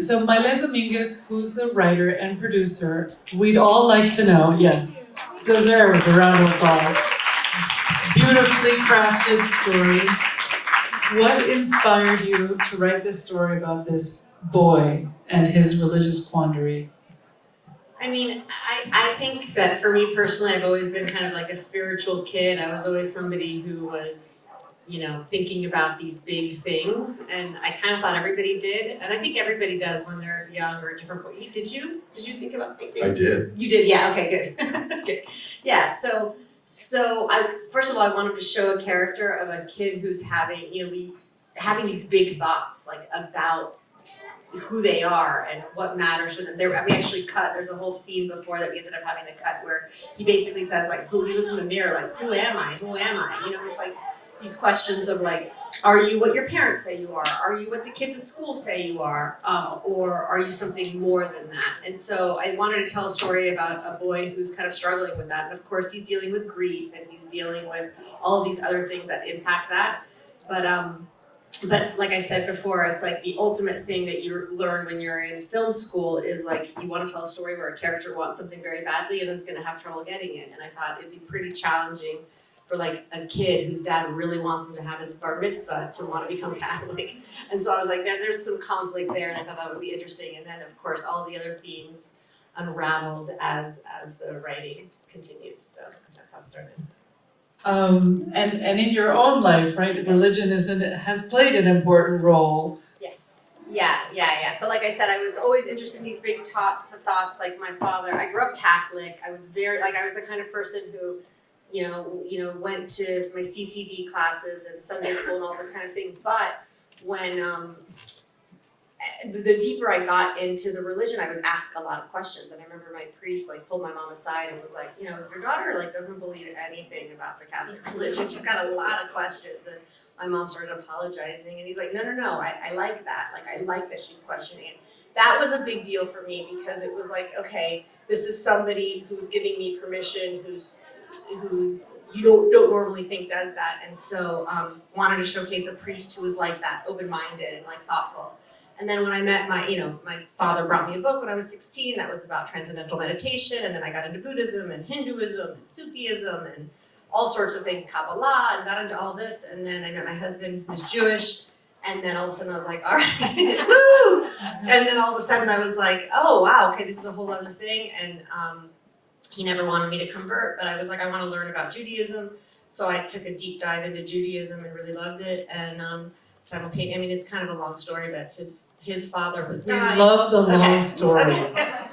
So Maylen Dominguez, who's the writer and producer, we'd all like to know, yes, deserves a round of applause. Beautifully crafted story. What inspired you to write this story about this boy and his religious quandary? I mean, I think that for me personally, I've always been kind of like a spiritual kid. I was always somebody who was, thinking about these big things, and I kind of thought everybody did, and I think everybody does when they're young or a different point. Did you think about big things? I did. You did, yeah. Okay, good. Okay, yeah. So I first of all, I wanted to show a character of a kid who's having these big thoughts like about who they are and what matters to them. We actually there's a whole scene before that we ended up having to cut where he basically says like, he looks in the mirror like, who am I? Who am I? It's like these questions of like, are you what your parents say you are? Are you what the kids at school say you are? Or are you something more than that? And so I wanted to tell a story about a boy who's kind of struggling with that. And of course he's dealing with grief and he's dealing with all of these other things that impact that. But like I said before, it's like the ultimate thing that you learn when you're in film school is like you want to tell a story where a character wants something very badly and is going to have trouble getting it. And I thought it'd be pretty challenging for like a kid whose dad really wants him to have his bar mitzvah to want to become Catholic. And so I was like, there's some conflict there, and I thought that would be interesting. And then of course all the other themes unraveled as the writing continued. So that's how it started. And in your own life, right? Religion has played an important role. Yes. Yeah. So like I said, I was always interested in these big thoughts. Like my father, I grew up Catholic. I was the kind of person who, went to my CCD classes and Sunday school and all this kind of thing. But when the deeper I got into the religion, I would ask a lot of questions. And I remember my priest pulled my mom aside and was like, your daughter doesn't believe anything about the Catholic religion. She's got a lot of questions. And my mom started apologizing, and he's like, no, I like that. I like that she's questioning it. That was a big deal for me because it was like, okay, this is somebody who's giving me permission, who you don't normally think does that. And so wanted to showcase a priest who was like that, open-minded and thoughtful. And then when I met my father brought me a book when I was 16 that was about transcendental meditation, and then I got into Buddhism and Hinduism and Sufism and all sorts of things, Kabbalah, and got into all this. And then I met my husband, who's Jewish, and then all of a sudden I was like, all right, woo! And then all of a sudden I was like, oh wow, okay, this is a whole other thing. And he never wanted me to convert, but I was like, I want to learn about Judaism. So I took a deep dive into Judaism and really loved it. And simultaneously, it's kind of a long story, but his father was dying. We love the long story. Okay.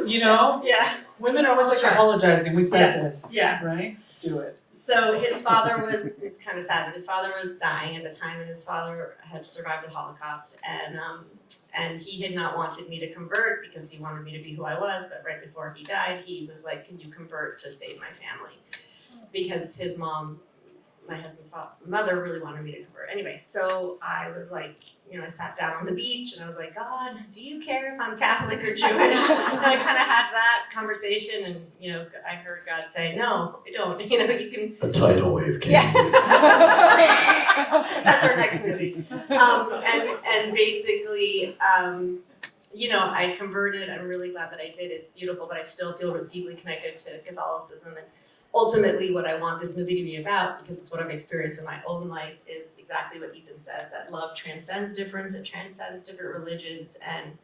Yeah. Women are always apologizing. We said this. Yeah. Right? Do it. So his father it's kind of sad, but his father was dying at the time, and his father had survived the Holocaust, and he had not wanted me to convert because he wanted me to be who I was, but right before he died, he was like, can you convert to save my family? Because his mom, my husband's mother, really wanted me to convert. Anyway, so I was like, I sat down on the beach and I was like, God, do you care if I'm Catholic or Jewish? And I kind of had that conversation, and I heard God say, no, I don't. You can. A tidal wave came. Yeah. That's our next movie. And basically, I converted. I'm really glad that I did. It's beautiful, but I still feel deeply connected to Catholicism. And ultimately, what I want this movie to be about, because it's what I've experienced in my own life, is exactly what Ethan says, that love transcends difference, it transcends different religions, and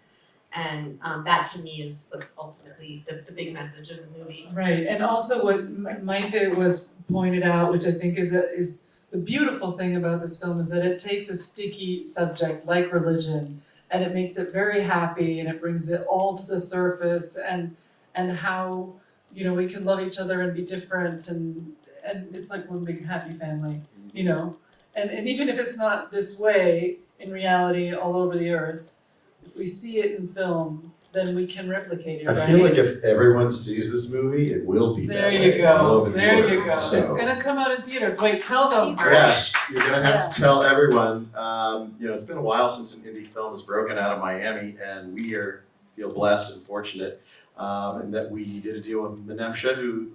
that to me is what's ultimately the big message of the movie. Right, and also what Micah was pointed out, which I think is the beautiful thing about this film, is that it takes a sticky subject like religion, and it makes it very happy, and it brings it all to the surface, and how we can love each other and be different, and it's like one big happy family, and even if it's not this way in reality all over the earth, if we see it in film, then we can replicate it. I feel like if everyone sees this movie, it will be there that you way go. all over the There world. you go. So, it's gonna come out in theaters. Wait, tell them. yes, you're gonna have to tell everyone. It's been a while since an indie film has broken out of Miami, and we feel blessed and fortunate. And that we did a deal with Menemsha, who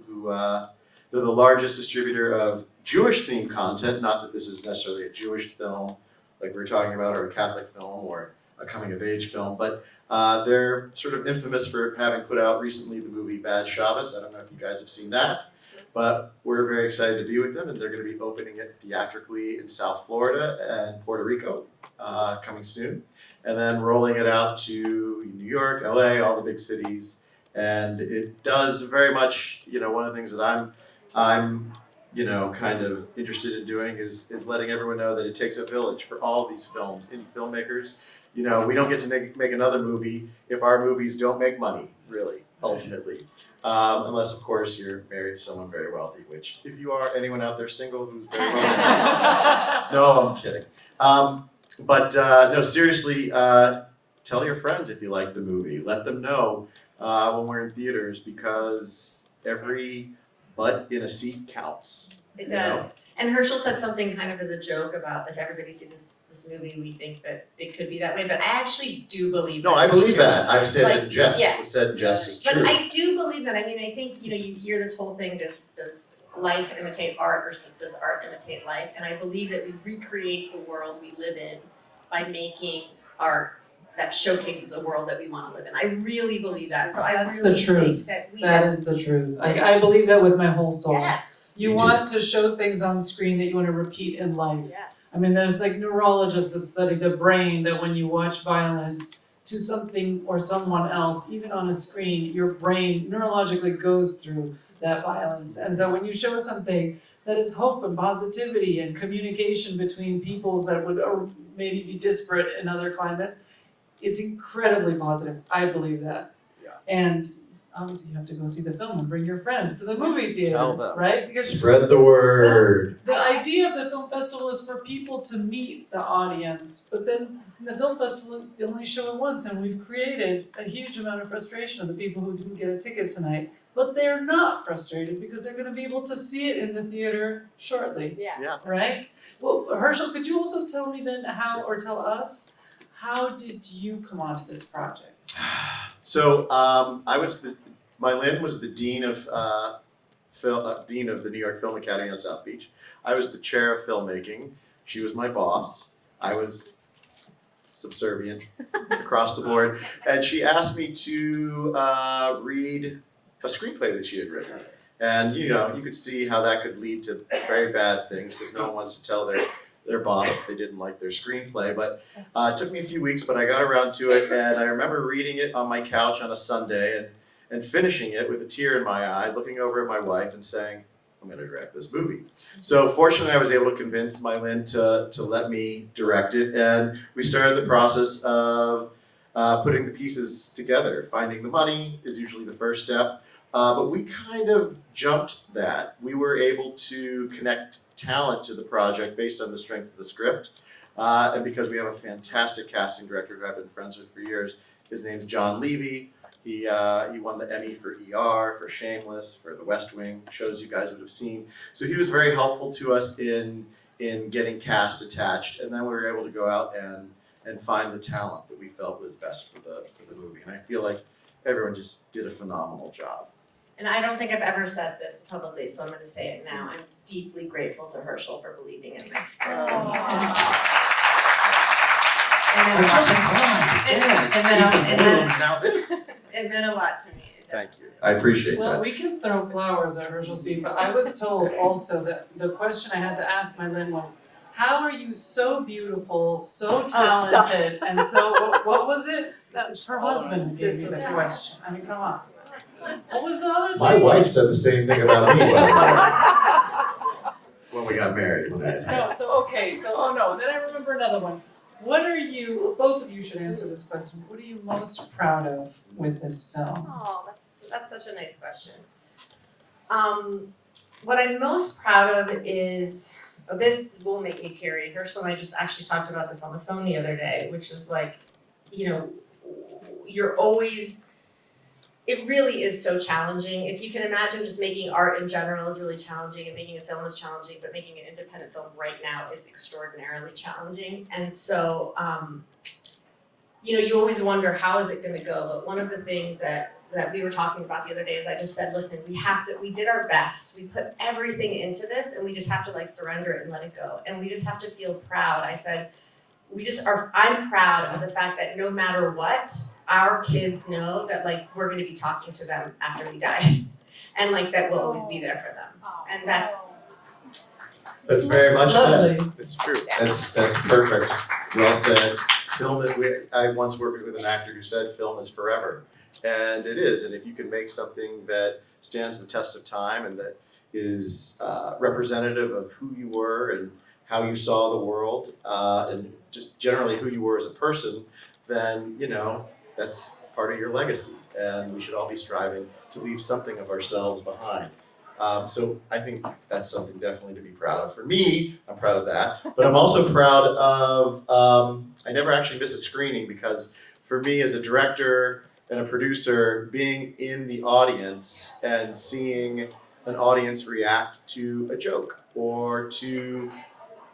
they're the largest distributor of Jewish-themed content. Not that this is necessarily a Jewish film, like we were talking about, or a Catholic film, or a coming-of-age film. But they're sort of infamous for having put out recently the movie Bad Shabbos. I don't know if you guys have seen that, but we're very excited to be with them, and they're going to be opening it theatrically in South Florida and Puerto Rico coming soon, and then rolling it out to New York, LA, all the big cities. And it does very much, one of the things that I'm kind of interested in doing is letting everyone know that it takes a village for all these films, indie filmmakers. We don't get to make another movie if our movies don't make money, really, ultimately. Unless, of course, you're married to someone very wealthy, which, if you are, anyone out there single who's very wealthy. No, I'm kidding. No, seriously, tell your friends if you like the movie. Let them know when we're in theaters, because every butt in a seat counts. It does. And Herschel said something kind of as a joke about if everybody sees this movie, we think that it could be that way. But I actually do believe that. No, I believe that. I've said Like, it in jest. yeah. It's said in jest is true. But I do believe that. I mean, I think, you hear this whole thing, does life imitate art, or does art imitate life? And I believe that we recreate the world we live in by making art that showcases a world that we want to live in. I really believe that. So I That's really the truth. think that we That is the truth. I believe that with my whole soul. Yes. You Me want to show things on screen that you want to repeat in life. Yes. I mean, there's like neurologists that study the brain, that when you watch violence to something or someone else, even on a screen, your brain neurologically goes through that violence. And so when you show something that is hope and positivity and communication between peoples that would maybe be disparate in other climates, it's incredibly positive. I believe that. Yes. And obviously you have to go see the film and bring your friends to the movie theater, Tell them. right? Because Spread the word. the idea of the film festival is for people to meet the audience, but then in the film festival, they only show it once, and we've created a huge amount of frustration of the people who didn't get a ticket tonight. But they're not frustrated because they're going to be able to see it in the theater shortly, Yeah. right? Well, Herschel, could you also tell me then tell us, how did you come onto this project? So Maylen was the dean of dean of the New York Film Academy on South Beach. I was the chair of filmmaking. She was my boss. I was subservient across the board, and she asked me to read a screenplay that she had written. And you could see how that could lead to very bad things, because no one wants to tell their boss that they didn't like their screenplay. But it took me a few weeks, but I got around to it, and I remember reading it on my couch on a Sunday and finishing it with a tear in my eye, looking over at my wife and saying, I'm going to direct this movie. So fortunately, I was able to convince Maylen to let me direct it, and we started the process of putting the pieces together. Finding the money is usually the first step, but we kind of jumped that. We were able to connect talent to the project based on the strength of the script, and because we have a fantastic casting director who I've been friends with for years. His name's John Levy. He won the Emmy for ER, for Shameless, for The West Wing, shows you guys would have seen. So he was very helpful to us in getting cast attached, and then we were able to go out and find the talent that we felt was best for the movie. And I feel like everyone just did a phenomenal job. And I don't think I've ever said this publicly, so I'm going to say it now. I'm deeply grateful to Herschel for believing in my script. Now this. It meant a lot to me. Thank you. I appreciate Well, that. we can throw flowers at Herschel's feet, but I was told also that the question I had to ask Maylen was, how are you so beautiful, so talented, and so, what was it? It's her husband who gave me the question. I mean, come on. What was the other thing? My wife said the same thing about me when we got married. No, then I remember another one. What are you, both of you should answer this question, what are you most proud of with this film? Oh, that's such a nice question. What I'm most proud of is, this will make me teary. Herschel and I just actually talked about this on the phone the other day, which was like, you're always, it really is so challenging. If you can imagine, just making art in general is really challenging, and making a film is challenging, but making an independent film right now is extraordinarily challenging. And so, you always wonder, how is it gonna go? But one of the things that we were talking about the other day is I just said, listen, we did our best. We put everything into this, and we just have to surrender it and let it go. And we just have to feel proud. I said, I'm proud of the fact that no matter what, our kids know that like we're gonna be talking to them after we die. And like that we'll always be there for them. And That's very much Lovely. that. It's true. That's perfect. Well said. Film is, I once worked with an actor who said film is forever. And it is. And if you can make something that stands the test of time and that is representative of who you were and how you saw the world, and just generally who you were as a person, then, you know, that's part of your legacy. And we should all be striving to leave something of ourselves behind. So I think that's something definitely to be proud of. For me, I'm proud of that. But I'm also proud of, I never actually miss a screening because for me as a director and a producer, being in the audience and seeing an audience react to a joke or to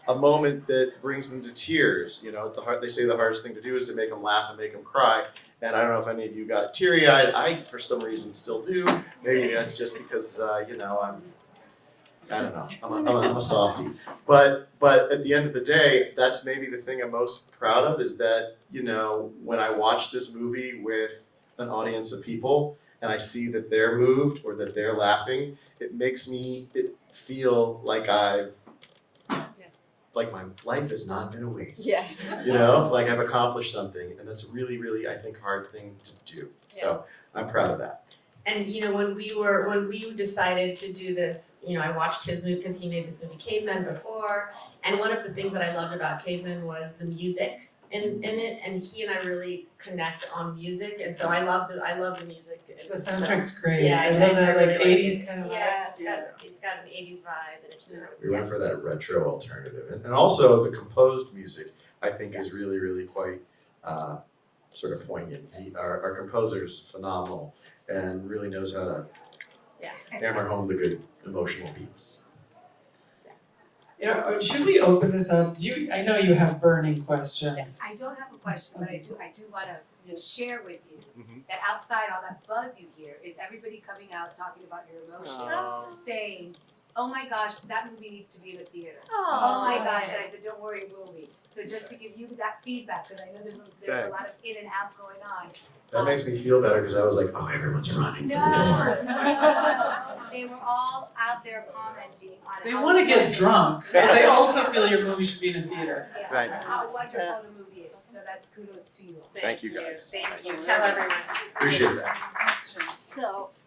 a moment that brings them to tears. You know, they say the hardest thing to do is to make them laugh and make them cry. And I don't know if any of you got teary-eyed. I, for some reason, still do. Maybe that's just because, you know, I don't know. I'm a softie. But at the end of the day, that's maybe the thing I'm most proud of is that, you know, when I watch this movie with an audience of people and I see that they're moved or that they're laughing, it makes me feel like like my life has not been a waste. Yeah. You know, like I've accomplished something, and that's a really, really, I think, hard thing to do. So I'm proud of that. And you know, when we decided to do this, you know, I watched his movie because he made this movie Cavemen before, and one of the things that I loved about Cavemen was the music in it, and he and I really connect on music, and so I love the music. The soundtrack's great. Yeah, I love that really like 80s kind of vibe. Yeah, it's got an 80s vibe, and it just We went for that retro alternative. And also the composed music, I think, is really, really quite sort of poignant. Our composer is phenomenal and really knows how to hammer home the good emotional beats. You know, should we open this up? I know you have burning questions. I don't have a question, but I do want to share with you Mhm. that outside all that buzz you hear is everybody coming out talking about your emotions, saying, "Oh my gosh, that movie needs to be in a theater." Oh my gosh, and I said, "Don't worry, it will be." So just to give you that feedback, because I know there's a lot of in and out going on. That makes me feel better because I was like, oh, everyone's running for the door. No. They were all out there commenting on They how want to get wonderful- drunk, but they also feel your movie should be in a theater. Yeah, Right. how wonderful the movie is. So that's kudos to you. Thank you, guys. Thank you. Tell everyone. Appreciate that.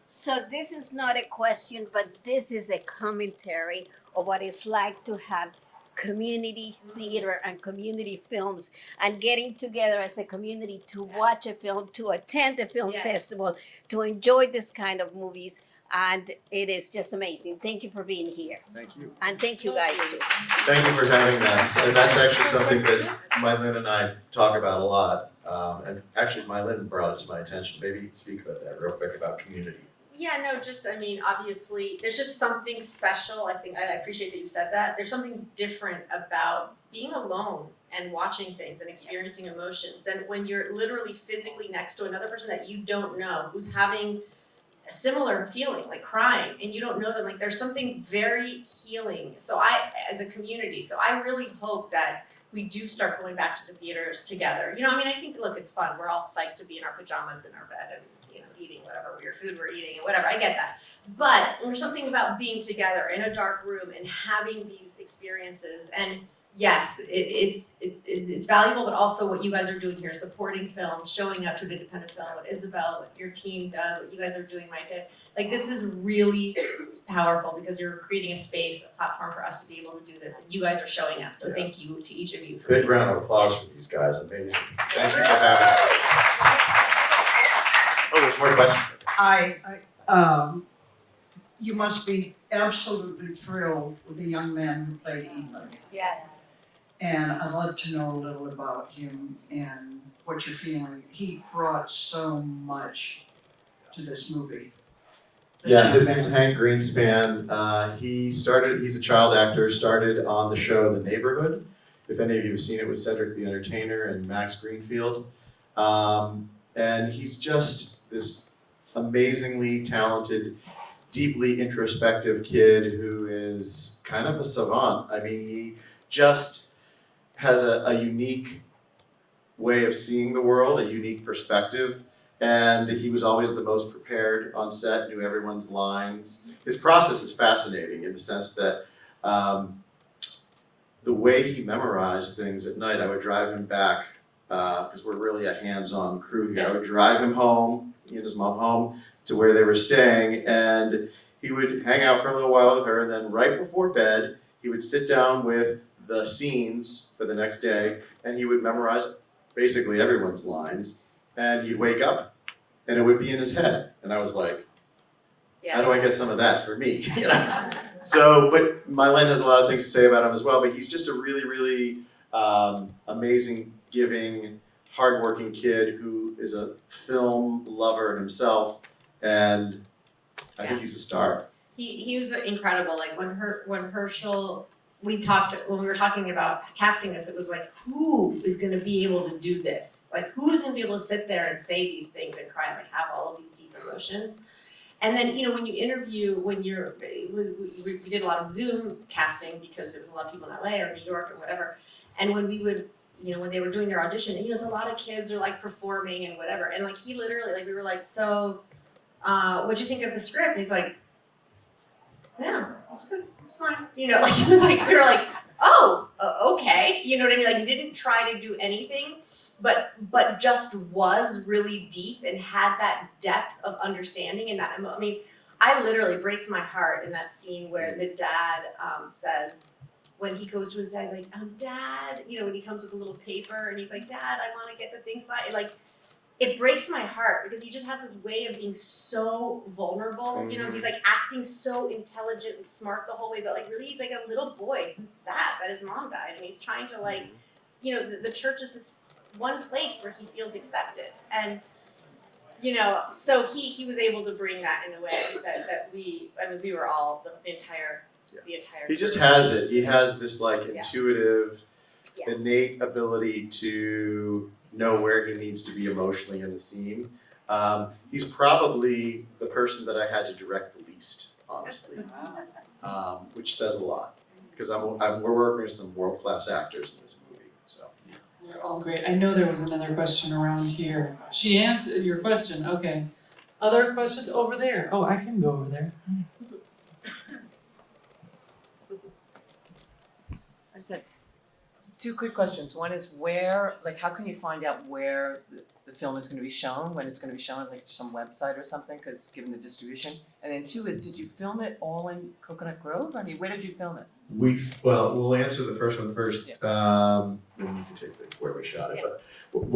So this is not a question, but this is a commentary of what it's like to have community theater and community films and getting together as a community to watch a film, to attend a film festival, to enjoy this kind of movies. And it is just amazing. Thank you for being here. Thank you. And thank you guys too. Thank you for having us. And that's actually something that Maylen and I talk about a lot. And actually, Maylen brought it to my attention. Maybe speak about that real quick about community. Yeah, no, just, I mean, obviously, there's just something special. I think, I appreciate that you said that. There's something different about being alone and watching things and experiencing emotions than when you're literally physically next to another person that you don't know, who's having a similar feeling, like crying, and you don't know them. Like, there's something very healing. So as a community, so I really hope that we do start going back to the theaters together. You know, I mean, I think, look, it's fun. We're all psyched to be in our pajamas in our bed and, you know, eating whatever weird food we're eating and whatever. I get that. But there's something about being together in a dark room and having these experiences. And yes, it's valuable, but also what you guys are doing here, supporting film, showing up to an independent film, what Isabel, what your team does, what you guys are doing, Mike. Like, this is really powerful because you're creating a space, a platform for us to be able to do this. And you guys are showing up. So thank you to each of you. Big round of applause for these guys. Amazing. Thank you for having us. Oh, there's more questions. You must be absolutely thrilled with the young man who played Ethan. Yes. And I'd love to know a little about him and what you're feeling. He brought so much to this movie. Yeah, his name's Hank Greenspan. He's a child actor, started on the show The Neighborhood. If any of you have seen it with Cedric the Entertainer and Max Greenfield. And he's just this amazingly talented, deeply introspective kid who is kind of a savant. I mean, he just has a unique way of seeing the world, a unique perspective, and he was always the most prepared on set, knew everyone's lines. His process is fascinating in the sense that the way he memorized things at night, I would drive him back, because we're really a hands-on crew here. I would drive him home, he and his mom home, to where they were staying, and he would hang out for a little while with her, and then right before bed, he would sit down with the scenes for the next day, and he would memorize basically everyone's lines, and he'd wake up, and it would be in his head. And I was like, how do I get some of that for me? You know? So, but Maylen has a lot of things to say about him as well, but he's just a really, really amazing, giving, hardworking kid who is a film lover himself, and I think he's a star. He was incredible. Like when Herschel, when we were talking about casting this, it was like, who is going to be able to do this? Like, who is going to be able to sit there and say these things and cry and like have all of these deep emotions? And then, you know, when you interview, we did a lot of Zoom casting because there was a lot of people in LA or New York or whatever. And when we would, you know, when they were doing their audition, and, you know, there's a lot of kids are like performing and whatever. And like he literally, like we were like, so, what'd you think of the script? He's like, yeah, it was good, it was fine. You know, like it was like, we were like, oh, okay. You know what I mean? Like he didn't try to do anything, but just was really deep and had that depth of understanding and that, I mean, I literally breaks my heart in that scene where the dad says, when he goes to his dad, he's like, Dad, you know, when he comes with a little paper and he's like, Dad, I want to get the thing signed. Like, it breaks my heart because he just has this way of being so vulnerable. You know, he's like acting so intelligent and smart the whole way, but like really he's like a little boy who's sad that his mom died and he's trying to like, you know, the church is this one place where he feels accepted. And, you know, so he was able to bring that in a way that we were all the entire He just has it. He has this like intuitive, innate ability to know where he needs to be emotionally in the scene. He's probably the person that I had to direct the least, honestly, which says a lot because we're working with some world-class actors in this movie. So You're all great. I know there was another question around here. She answered your question. Okay. Other questions over there? Oh, I can go over there. I just had two quick questions. One is where, like, how can you find out where the film is going to be shown, when it's going to be shown, like some website or something, because given the distribution? And then two is, did you film it all in Coconut Grove? I mean, where did you film it? We'll answer the first one first. Then you can take where we shot it. Yeah. But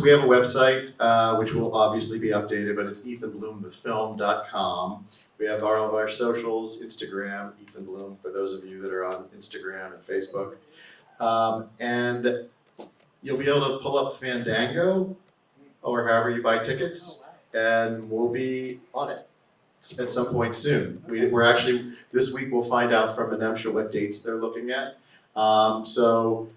we have a website which will obviously be updated, but it's ethanbloomthefilm.com. We have all of our socials, Instagram, Ethan Bloom, for those of you that are on Instagram and Facebook. And you'll be able to pull up Fandango or however you buy tickets, and we'll be on it at some point soon. We're actually, this week we'll find out from Menemsha what dates they're looking at. So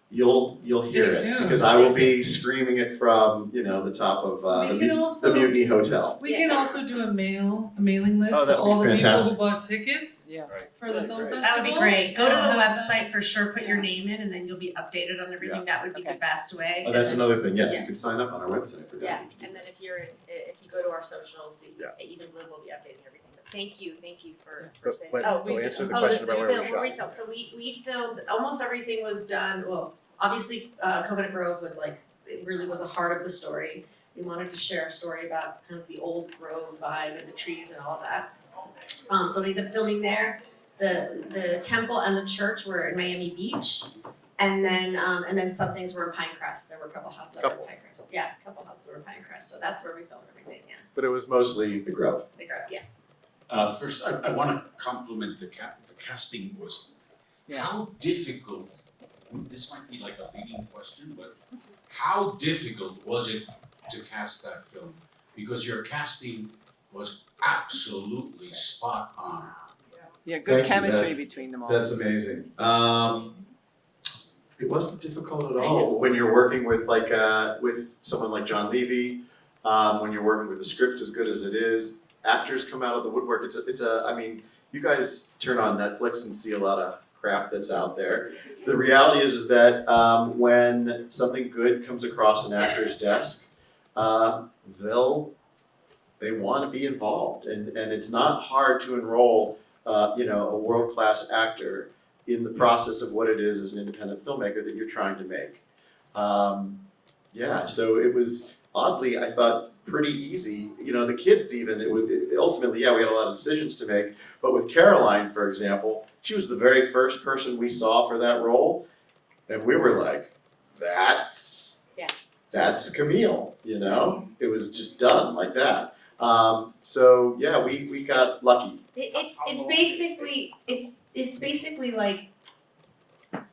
you'll hear Stay it tuned. because I will be screaming it from, you know, the top of We can also- the Mutiny Hotel. We can also do a mailing list Oh, to that'd be all the fantastic. people who bought tickets Yeah. for the That'd be film great. festival. That would be great. Go to the And have website for sure, put your name in, and then you'll be updated on everything. That would be the Okay. best way. Oh, that's And then- another thing. Yes, Yeah. you can sign up on our website for that. Yeah, and then if you go to our socials, Yeah. Ethan Bloom will be updating everything. But thank you for But, saying. but Oh, go answer the oh, question about where we we shot. filmed. So we filmed, almost everything was done, well, obviously, Coconut Grove was like, it really was a heart of the story. We wanted to share a story about kind of the old grove vibe and the trees and all of that. So we did filming there. The temple and the church were in Miami Beach. And then some things were in Pinecrest. There were a couple houses that were in Pinecrest. Yeah, a couple houses were in Pinecrest. So that's where we filmed everything, yeah. But it was mostly the Grove. The Grove, yeah. First, I want to compliment the casting was, Yeah. how difficult, this might be like a leading question, but how difficult was it to cast that film? Because your casting was absolutely spot on. Yeah, good Thank you. chemistry between them all. That's amazing. It wasn't difficult at all when you're working with with someone like John Levy. When you're working with a script as good as it is, actors come out of the woodwork. I mean, you guys turn on Netflix and see a lot of crap that's out there. the reality is that when something good comes across an actor's desk, they want to be involved, and it's not hard to enroll a world-class actor in the process of what it is as an independent filmmaker that you're trying to make. So it was oddly, I thought, pretty easy. The kids even, ultimately, we had a lot of decisions to make, but with Caroline, for example, she was the very first person we saw for that role, and we were like, that's Camille, It was just done like that. We got lucky. It's basically like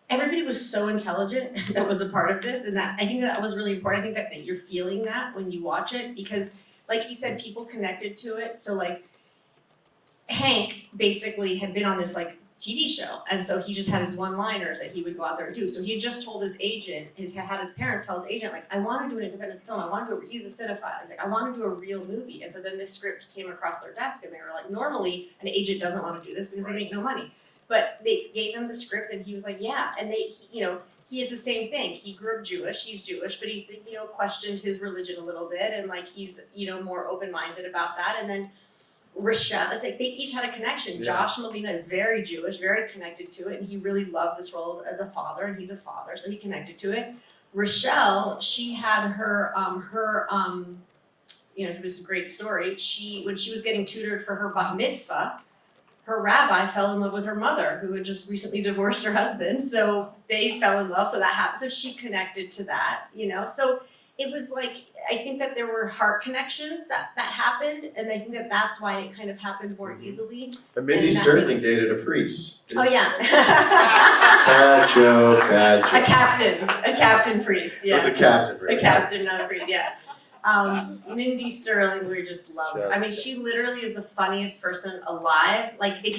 everybody was so intelligent that was a part of this, and that I think that was really important. I think that you're feeling that when you watch it, because like he said, people connected to it. So like Hank basically had been on this like TV show, and so he just had his one-liners that he would go out there and do. So he had just told his agent, had his parents tell his agent, like, I want to do an independent film. He's a cinephile. He's like, I want to do a real movie. And so then this script came across their desk, and they were like, normally an agent doesn't want to do this because they make no money. But they gave him the script, and he was like, yeah. And he is the same thing. He grew up Jewish. He's Jewish, but he's questioned his religion a little bit, and like he's more open-minded about that. And then Rochelle, it's like they each had a connection. Yeah. Josh Molina is very Jewish, very connected to it, and he really loved this role as a father, and he's a father, so he connected to it. Rochelle, she had it was a great story. When she was getting tutored for her bat mitzvah, her rabbi fell in love with her mother, who had just recently divorced her husband. So they fell in love. So that happened. So she connected to that, So it was like, I think that there were heart connections that happened, and I think that that's why it kind of happened more easily. And Mindy And that- Sterling dated a priest. Oh yeah. Bad joke. A captain priest, It was yeah. a captain, right? A captain, not a priest, yeah. Mindy Sterling, we just love her. I mean, she literally is the funniest person alive. Like, if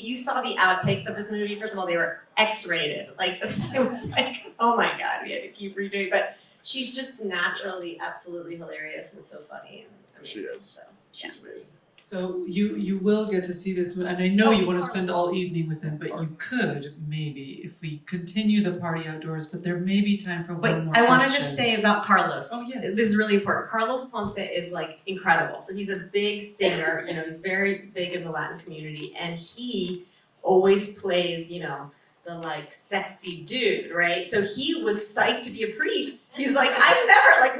you saw the outtakes of this movie, first of all, they were X-rated. Like, it was like, oh my God, we had to keep redoing. But she's just naturally absolutely hilarious and so funny and amazing. She is. So, She's amazing. So you will get to see this, and I know you want to spend all evening with him, but you could maybe, if we continue the party outdoors, but there may be time for Wait, one more I want to question. just say about Carlos. Oh, yes. This is really important. Carlos Ponce is like incredible. So he's a big singer, he's very big in the Latin community, and he always plays, the like sexy dude, right? So he was psyched to be a priest. He's like,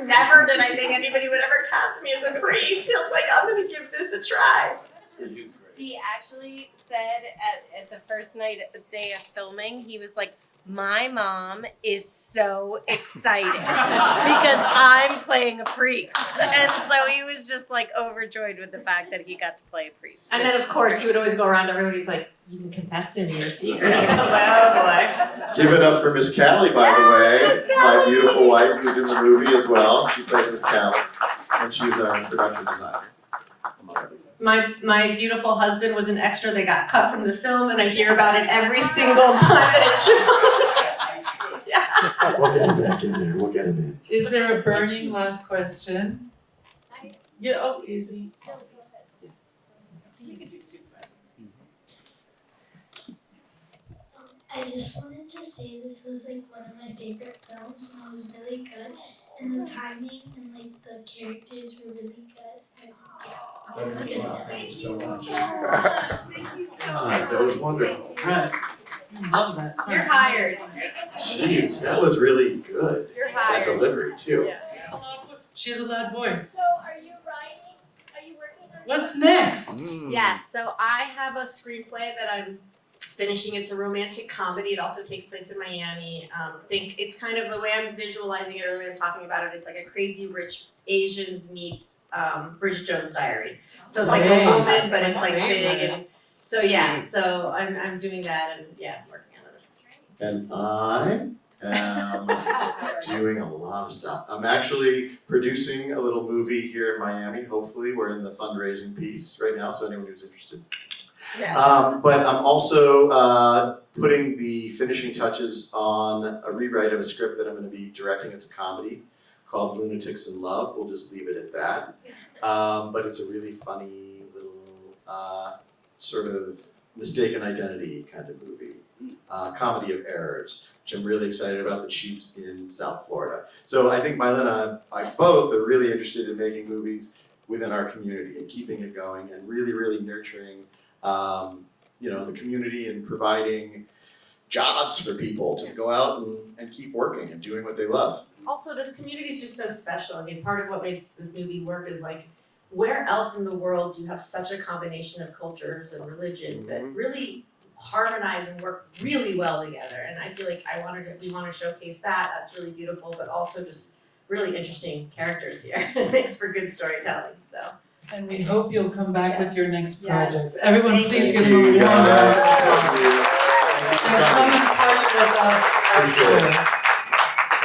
never did I think anybody would ever cast me as a priest. He was like, I'm gonna give this a try. He actually said at the first day of filming, he was like, my mom is so excited because I'm playing a priest. And so he was just like overjoyed with the fact that he got to play a priest. And then of course he would always go around to everybody, he's like, you can confess to me your secrets. I was like, oh boy. Give it up for Miss Callie, by the way. My beautiful wife who's in the movie as well. She plays Miss Callie, and she's our production designer, among other things. My beautiful husband was an extra that got cut from the film, and I hear about it every single time that it's shown. Yeah. We'll get him back in there. We'll get him in. Is there a burning last question? Yeah, oh, Izzy. I just wanted to say this was like one of my favorite films, and it was really good, and the timing and like the characters were really good. And, yeah, it was a good film. Thank you so much. Thank you so That was wonderful. Right. Love that. Sorry. You're hired. Jeez, that was really good. You're That hired. delivery too. She has a loud voice. So, are you writing? Are you working on? What's next? Yes, so I have a screenplay that I'm finishing. It's a romantic comedy. It also takes place in Miami. It's kind of the way I'm visualizing it, or the way I'm talking about it. It's like a Crazy Rich Asians meets Bridget Jones' Diary. So it's like Hey. a woman, but it's like big, and so yeah. So I'm doing that, and yeah, working on it. And I am doing a lot of stuff. I'm actually producing a little movie here in Miami. Hopefully, we're in the fundraising piece right now, so anyone who's interested. Yeah. But I'm also putting the finishing touches on a rewrite of a script that I'm going to be directing. It's a comedy called Lunatics in Love. We'll just leave it at that. But it's a really funny little sort of mistaken identity kind of movie. Comedy of errors. which I'm really excited about, that shoots in South Florida. So I think Maylen and I both are really interested in making movies within our community and keeping it going and really, really nurturing, the community and providing jobs for people to go out and keep working and doing what they love. Also, this community is just so special. I mean, part of what makes this movie work is like, where else in the world do you have such a combination of cultures and religions that really harmonize and work really well together? And I feel like we want to showcase that. That's really beautiful, but also just really interesting characters here. It makes for good storytelling. So. And we hope you'll come back with your next Yes. projects. Everyone, Thank please you. give them a warm round of Thank you. applause. And come and party with us For sure. afterwards.